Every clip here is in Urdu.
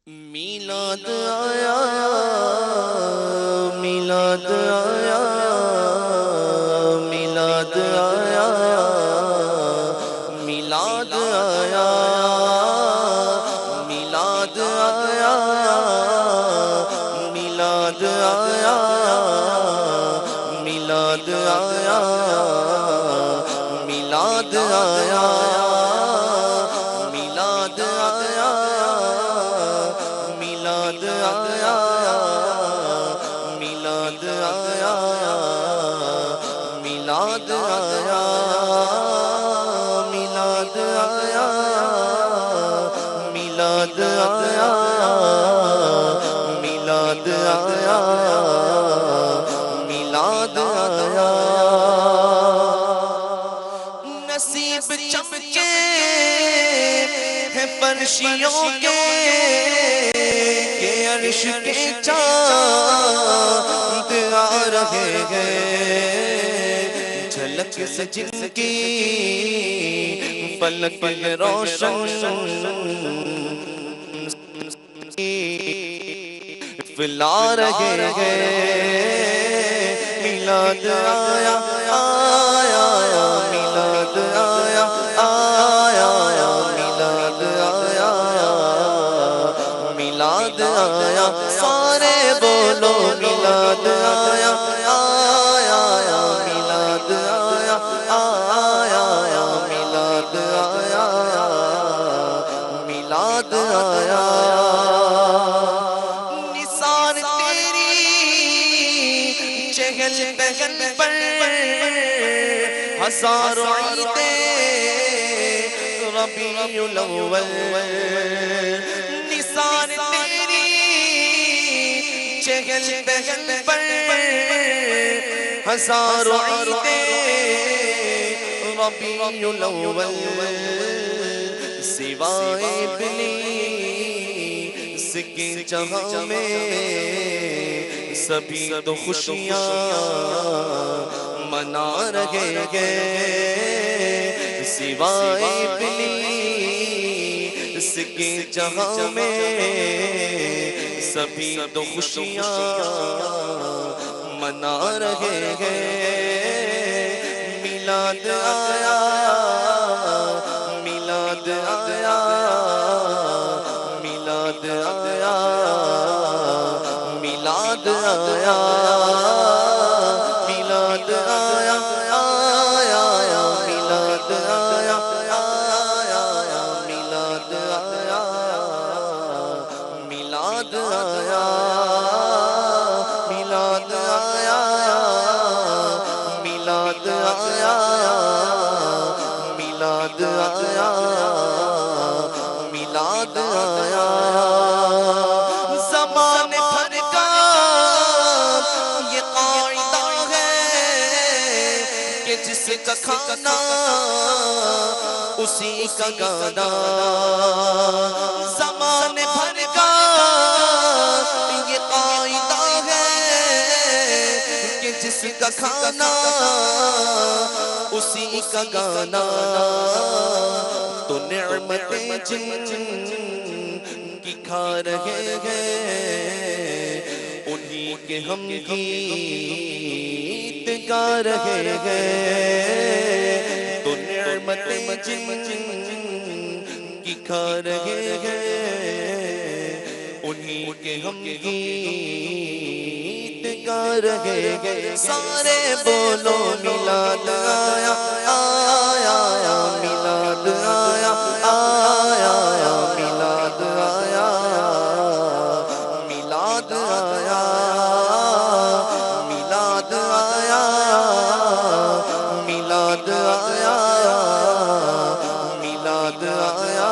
میلاد آیا، میلاد آیا، میلاد آیا، میلاد آیا، میلاد آیا، میلاد آیا، میلاد آیا، میلاد آیا، میلاد آیا، میلاد آیا، میلاد آیا، میلاد آیا، میلاد آیا، میلاد آیا، میلاد آیا، میلاد آیا، نصیب چمکے ہیں فرشیوں کے کہ عرش کے چاند آ رہے ہیں، جھلک سے جن کی فلک روشن فلا رہے ہیں، میلاد آیا، آیا، آیا، میلاد آیا، آیا، آیا، میلاد آیا، میلاد آیا، سارے بولو میلاد آیا، آیا، آیا، میلاد آیا، آیا، آیا، میلاد آیا، میلاد آیا، نثار تیری چہل پہل پر ہزاروں عیدیں ربیع الاول، نثار تیری چہل پہل پر ہزاروں عیدیں ربیع الاول، سوائے ابلیس کے جہاں میں سبھی تو خوشیاں منا رہے ہیں، سوائے ابلیس کے جہاں میں سبھی تو خوشیاں منا رہے ہیں، میلاد آیا، میلاد آیا، میلاد آیا، میلاد آیا، میلاد آیا، آیا، آیا، میلاد آیا، آیا، آیا، میلاد آیا، میلاد آیا، میلاد آیا، میلاد آیا، میلاد آیا، میلاد آیا، زمانے بھر کا یہ قاعدہ ہے کہ جس کا کھانا اسی کا گانا، زمانے بھر کا یہ قاعدہ ہے کہ جس کا کھانا اسی کا گانا، تو نعمتیں جن کی کھا رہے ہیں انہی کے ہم گیت گا رہے ہیں، تو نعمتیں جن کی کھا رہے ہیں انہی کے ہم گیت گا رہے ہیں، سارے بولو میلاد آیا، آیا، آیا، میلاد آیا، آیا، آیا، میلاد آیا، میلاد آیا، میلاد آیا، میلاد آیا، میلاد آیا،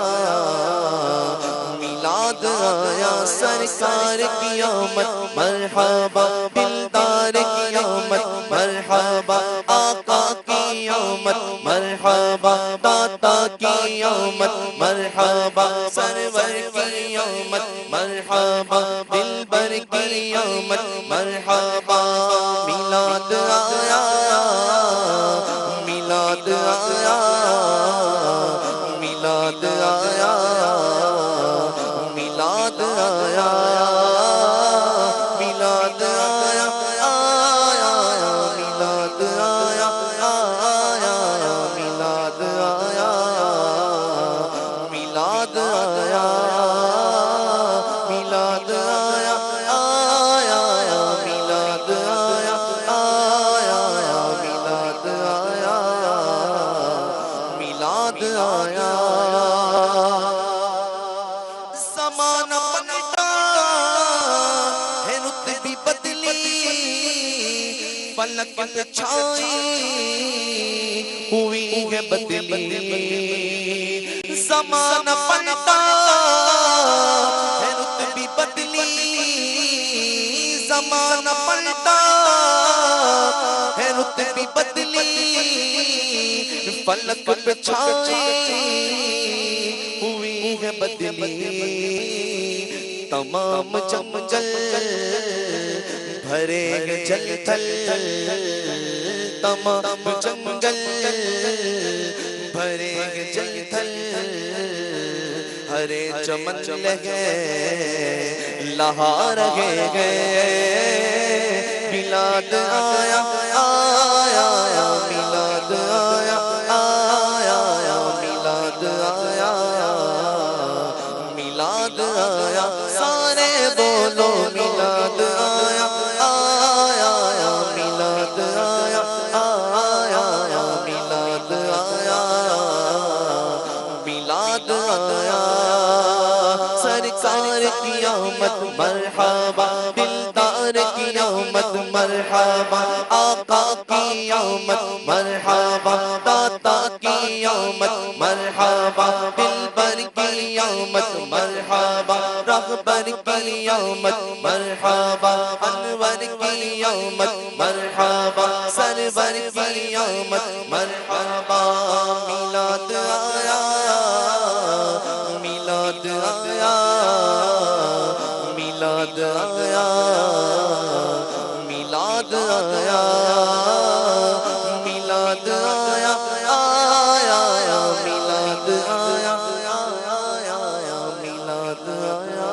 میلاد آیا، سرکار کی آمد مرحبا، دلدار کی آمد مرحبا، آقا کی آمد مرحبا، داتا کی آمد مرحبا، سرور کی آمد مرحبا، دلبر کی آمد مرحبا، میلاد آیا، میلاد آیا، میلاد آیا، میلاد آیا میلاد آیا آیا میلاد آیا آیا میلاد آیا میلاد آیا میلاد آیا آیا میلاد آیا آیا میلاد آیا میلاد آیا زمانہ پلٹا ہے رت بھی بدلی فلک پہ چھائی ہوئی ہے بدلی زمانہ پلٹا ہے رت بھی بدلی زمانہ پلٹا ہے رت بھی بدلی فلک پہ چھائی ہوئی ہے بدلی تمام جنگل بھرے گے جل تھل تمام جنگل بھرے گے جل تھل ہرے چمن لگے لہا رہے گئے میلاد آیا آیا میلاد آیا آیا میلاد آیا میلاد آیا سارے بولو میلاد آیا آیا میلاد آیا آیا میلاد آیا میلاد آیا سرکار کی آمد مرحبا دلدار کی آمد مرحبا آقا کی آمد مرحبا داتا کی آمد مرحبا دلبر کی آمد مرحبا رہبر کی آمد مرحبا انور کی آمد مرحبا سرور کی آمد مرحبا میلاد آیا میلاد آیا میلاد آیا میلاد آیا میلاد آیا آیا میلاد آیا آیا میلاد آیا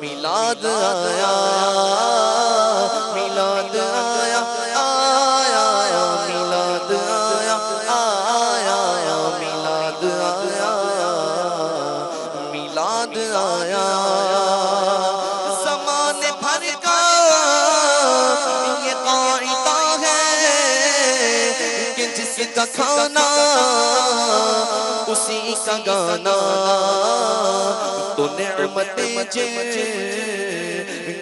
میلاد آیا میلاد آیا آیا میلاد آیا آیا میلاد آیا میلاد آیا زمانے بھر کا یہ قاعدہ ہے کہ جس کا کھانا اسی کا گانا تو نعمتیں جن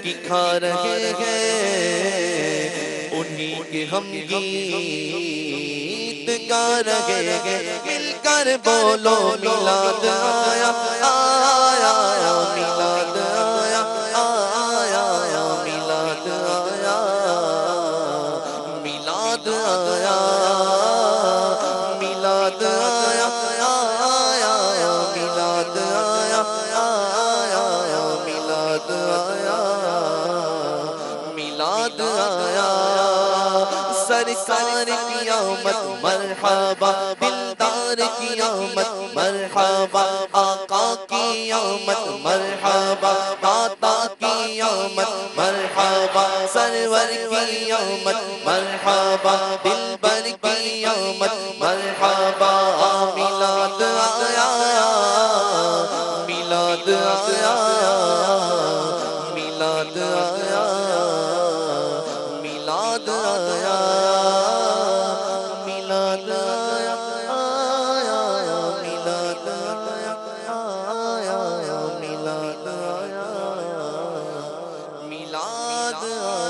کی کھا رہے ہیں انہی کے ہم گیت گا رہے ہیں مل کر بولو میلاد آیا آیا میلاد آیا آیا میلاد آیا میلاد آیا میلاد آیا آیا میلاد آیا آیا میلاد آیا میلاد آیا سرکار کی آمد مرحبا دلدار کی آمد مرحبا آقا کی آمد مرحبا داتا کی آمد مرحبا سرور کی آمد مرحبا دلبر کی آمد مرحبا میلاد آیا میلاد آیا میلاد آیا میلاد آیا میلاد آیا آیا میلاد آیا آیا میلاد آیا میلاد آیا